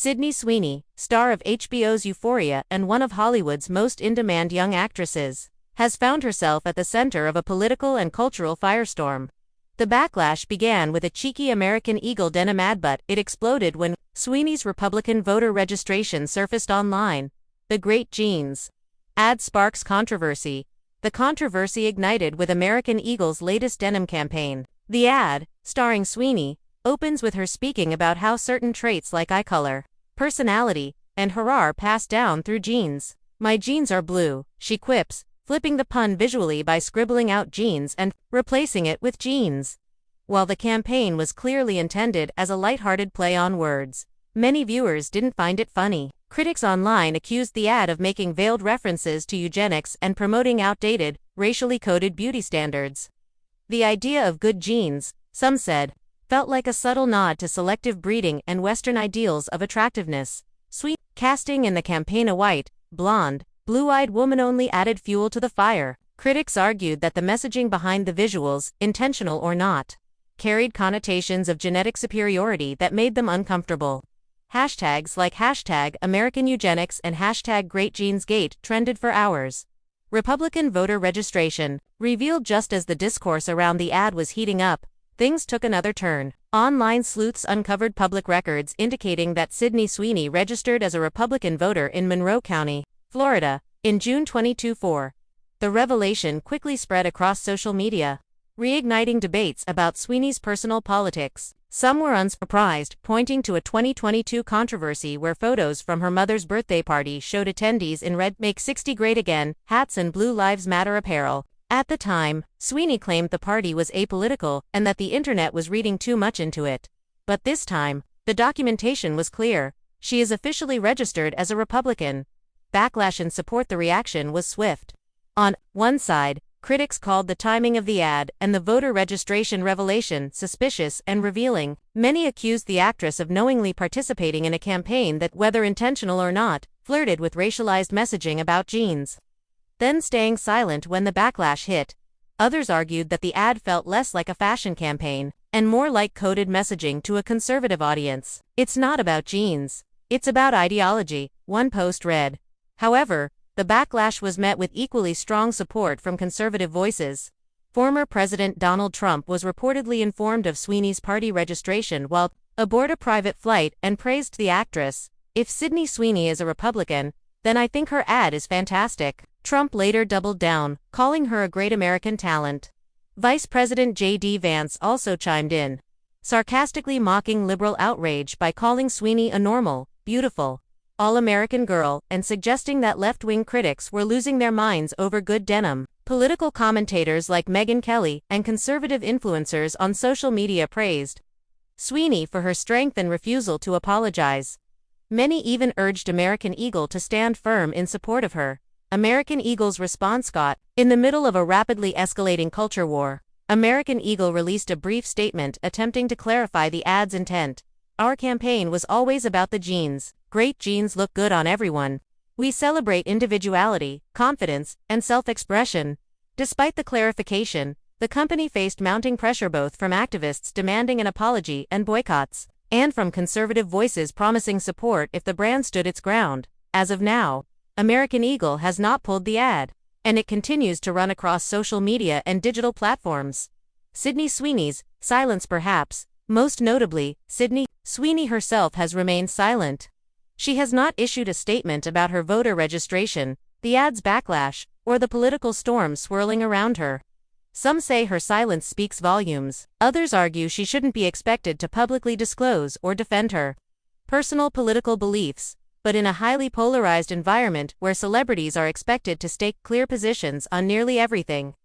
Sydney Sweeney, star of HBO's Euphoria and one of Hollywood's most in-demand young actresses, has found herself at the center of a political and cultural firestorm. The backlash began with a cheeky American Eagle denim ad, but it exploded when Sweeney's Republican voter registration surfaced online. The Great Jeans ad sparks controversy. The controversy ignited with American Eagle's latest denim campaign. The ad, starring Sweeney, opens with her speaking about how certain traits like eye color, personality, and hurrah are passed down through genes. "My genes are blue," she quips, flipping the pun visually by scribbling out jeans and replacing it with jeans. While the campaign was clearly intended as a lighthearted play on words, many viewers didn't find it funny. Critics online accused the ad of making veiled references to eugenics and promoting outdated, racially coded beauty standards. The idea of good genes, some said, felt like a subtle nod to selective breeding and Western ideals of attractiveness. Casting in the campaign a white, blonde, blue-eyed woman only added fuel to the fire. Critics argued that the messaging behind the visuals, intentional or not, carried connotations of genetic superiority that made them uncomfortable. Hashtags like #AmericanEugenics and #GreatGenesGate trended for hours. Republican voter registration, revealed just as the discourse around the ad was heating up, things took another turn. Online sleuths uncovered public records indicating that Sydney Sweeney registered as a Republican voter in Monroe County, Florida, in June 2024. The revelation quickly spread across social media, reigniting debates about Sweeney's personal politics. Some were unsurprised, pointing to a 2022 controversy where photos from her mother's birthday party showed attendees in red "Make 60 Great Again" hats and Blue Lives Matter apparel. At the time, Sweeney claimed the party was apolitical and that the internet was reading too much into it. But this time, the documentation was clear. She is officially registered as a Republican. Backlash in support. The reaction was swift. On one side, critics called the timing of the ad and the voter registration revelation suspicious and revealing. Many accused the actress of knowingly participating in a campaign that, whether intentional or not, flirted with racialized messaging about genes, then staying silent when the backlash hit. Others argued that the ad felt less like a fashion campaign and more like coded messaging to a conservative audience. "It's not about genes. It's about ideology," one post read. However, the backlash was met with equally strong support from conservative voices. Former President Donald Trump was reportedly informed of Sweeney's party registration while aboard a private flight and praised the actress. "If Sydney Sweeney is a Republican, then I think her ad is fantastic." Trump later doubled down, calling her a great American talent. Vice President J.D. Vance also chimed in, sarcastically mocking liberal outrage by calling Sweeney a normal, beautiful, all-American girl and suggesting that left-wing critics were losing their minds over good denim. Political commentators like Megyn Kelly and conservative influencers on social media praised Sweeney for her strength and refusal to apologize. Many even urged American Eagle to stand firm in support of her. American Eagle's response got, in the middle of a rapidly escalating culture war. American Eagle released a brief statement attempting to clarify the ad's intent. "Our campaign was always about the genes. Great genes look good on everyone. We celebrate individuality, confidence, and self-expression." Despite the clarification, the company faced mounting pressure both from activists demanding an apology and boycotts, and from conservative voices promising support if the brand stood its ground. As of now, American Eagle has not pulled the ad, and it continues to run across social media and digital platforms. Sydney Sweeney's silence perhaps, most notably, Sydney Sweeney herself has remained silent. She has not issued a statement about her voter registration, the ad's backlash, or the political storm swirling around her. Some say her silence speaks volumes. Others argue she shouldn't be expected to publicly disclose or defend her personal political beliefs. But in a highly polarized environment where celebrities are expected to stake clear positions on nearly everything,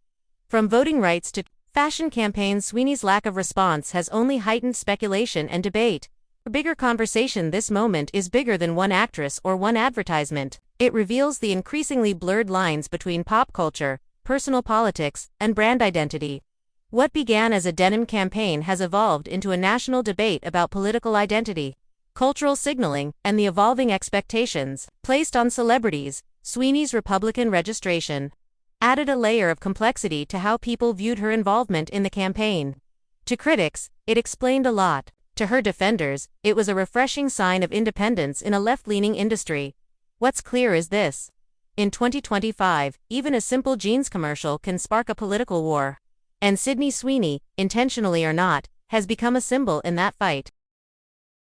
from voting rights to fashion campaigns, Sweeney's lack of response has only heightened speculation and debate. A bigger conversation. This moment is bigger than one actress or one advertisement. It reveals the increasingly blurred lines between pop culture, personal politics, and brand identity. What began as a denim campaign has evolved into a national debate about political identity, cultural signaling, and the evolving expectations placed on celebrities. Sweeney's Republican registration added a layer of complexity to how people viewed her involvement in the campaign. To critics, it explained a lot. To her defenders, it was a refreshing sign of independence in a left-leaning industry. What's clear is this. In 2025, even a simple jeans commercial can spark a political war. And Sydney Sweeney, intentionally or not, has become a symbol in that fight.